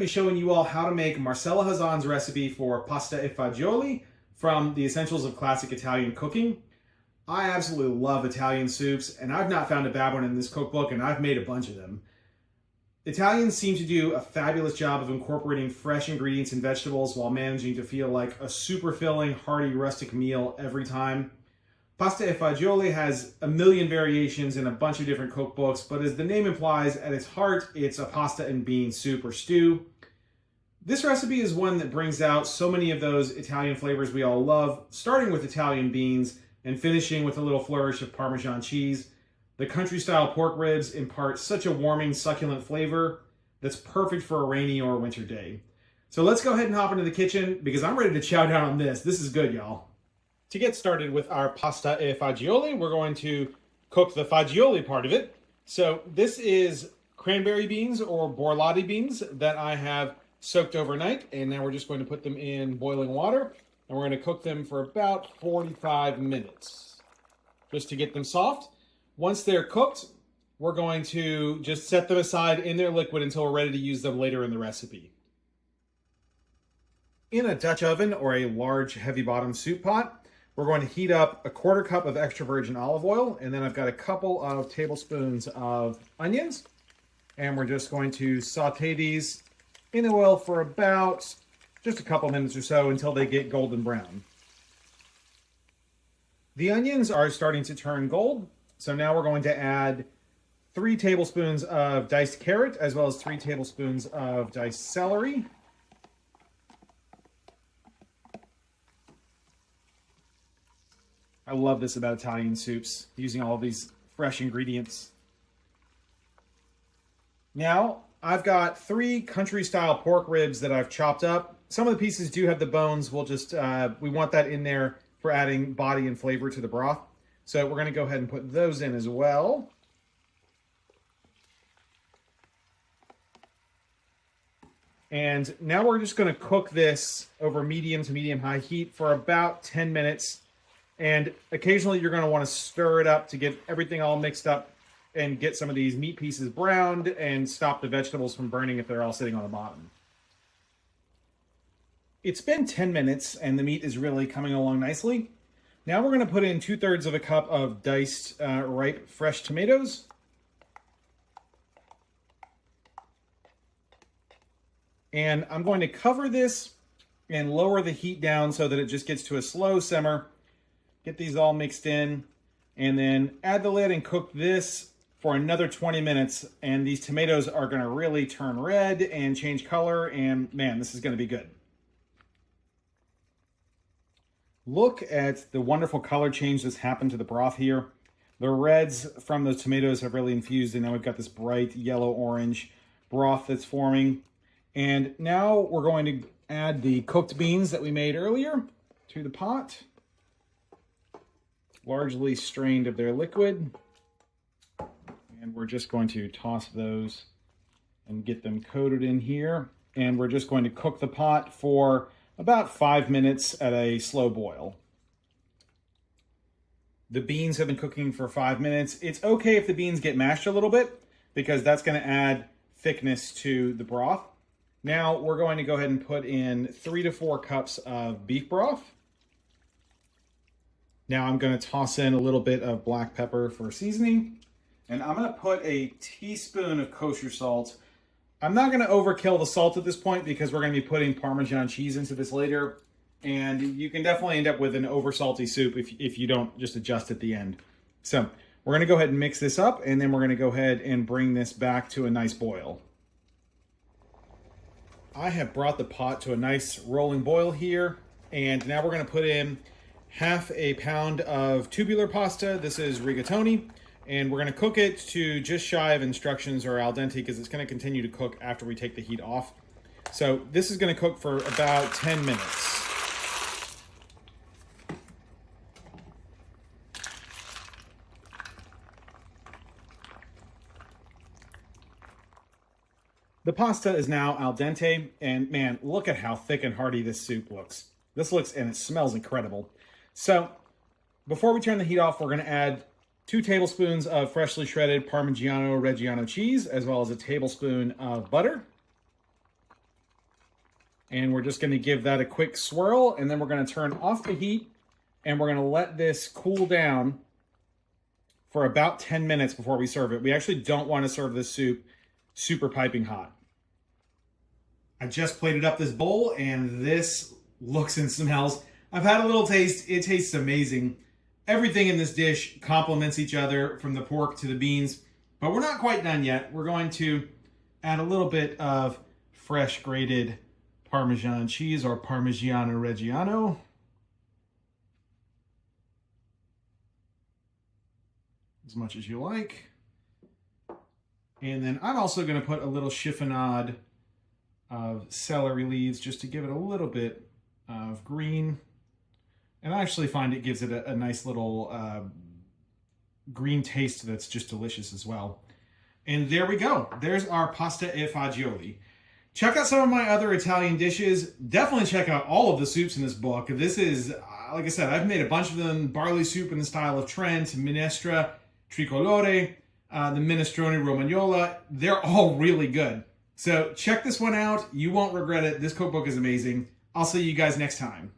be showing you all how to make Marcela Hazan's recipe for pasta e fagioli from the Essentials of Classic Italian Cooking. I absolutely love Italian soups, and I've not found a bad one in this cookbook, and I've made a bunch of them. Italians seem to do a fabulous job of incorporating fresh ingredients and vegetables while managing to feel like a super filling, hearty, rustic meal every time. Pasta e fagioli has a million variations in a bunch of different cookbooks, but as the name implies, at its heart, it's a pasta and bean soup or stew. This recipe is one that brings out so many of those Italian flavors we all love, starting with Italian beans and finishing with a little flourish of Parmesan cheese. The country-style pork ribs impart such a warming, succulent flavor that's perfect for a rainy or winter day. So let's go ahead and hop into the kitchen because I'm ready to chow down on this. This is good, y'all. To get started with our pasta e fagioli, we're going to cook the fagioli part of it. So this is cranberry beans or borlotti beans that I have soaked overnight, and now we're just going to put them in boiling water, and we're going to cook them for about 45 minutes just to get them soft. Once they're cooked, we're going to just set them aside in their liquid until we're ready to use them later in the recipe. In a Dutch oven or a large heavy bottom soup pot, we're going to heat up a 1/4 cup of extra virgin olive oil, and then I've got a couple of tablespoons of onions, and we're just going to saute these in the oil for about just a couple minutes or so until they get golden brown. The onions are starting to turn gold, so now we're going to add 3 tablespoons of diced carrot as well as 3 tablespoons of diced celery. I love this about Italian soups, using all these fresh ingredients. Now, I've got 3 country-style pork ribs that I've chopped up. Some of the pieces do have the bones. We'll just, we want that in there for adding body and flavor to the broth. So we're going to go ahead and put those in as well. And now we're just going to cook this over medium to medium-high heat for about 10 minutes. And occasionally you're going to want to stir it up to get everything all mixed up and get some of these meat pieces browned and stop the vegetables from burning if they're all sitting on the bottom. It's been 10 minutes and the meat is really coming along nicely. Now we're going to put in 2/3 of a cup of diced ripe fresh tomatoes. And I'm going to cover this and lower the heat down so that it just gets to a slow simmer. Get these all mixed in, and then add the lid and cook this for another 20 minutes. And these tomatoes are going to really turn red and change color, and man, this is going to be good. Look at the wonderful color change that's happened to the broth here. The reds from those tomatoes have really infused, and now we've got this bright yellow-orange broth that's forming. And now we're going to add the cooked beans that we made earlier to the pot, largely strained of their liquid. And we're just going to toss those and get them coated in here. And we're just going to cook the pot for about 5 minutes at a slow boil. The beans have been cooking for 5 minutes. It's okay if the beans get mashed a little bit because that's going to add thickness to the broth. Now we're going to go ahead and put in 3 to 4 cups of beef broth. Now I'm going to toss in a little bit of black pepper for seasoning. And I'm going to put a teaspoon of kosher salt. I'm not going to overkill the salt at this point because we're going to be putting Parmesan cheese into this later. And you can definitely end up with an over-salty soup if you don't just adjust at the end. So we're going to go ahead and mix this up, and then we're going to go ahead and bring this back to a nice boil. I have brought the pot to a nice rolling boil here. And now we're going to put in 1/2 pound of tubular pasta. This is rigatoni. And we're going to cook it to just shy of instructions or al dente because it's going to continue to cook after we take the heat off. So this is going to cook for about 10 minutes. The pasta is now al dente, and man, look at how thick and hearty this soup looks. This looks and it smells incredible. So before we turn the heat off, we're going to add 2 tablespoons of freshly shredded Parmigiano Reggiano cheese, as well as a tablespoon of butter. And we're just gonna give that a quick swirl, and then we're gonna turn off the heat, and we're gonna let this cool down for about 10 minutes before we serve it. We actually don't wanna serve this soup super piping hot. I just plated up this bowl, and this looks and smells. I've had a little taste. It tastes amazing. Everything in this dish complements each other, from the pork to the beans, but we're not quite done yet. We're going to add a little bit of fresh grated Parmesan cheese, or Parmigiano Reggiano. As much as you like. And then I'm also going to put a little chiffonade of celery leaves just to give it a little bit of green. And I actually find it gives it a nice little green taste that's just delicious as well. And there we go. There's our pasta e fagioli. Check out some of my other Italian dishes. Definitely check out all of the soups in this book. This is, like I said, I've made a bunch of them. Barley soup in the style of Trent, minestra, tricolore, the minestrone romagnola. They're all really good. So check this one out. You won't regret it. This cookbook is amazing. I'll see you guys next time.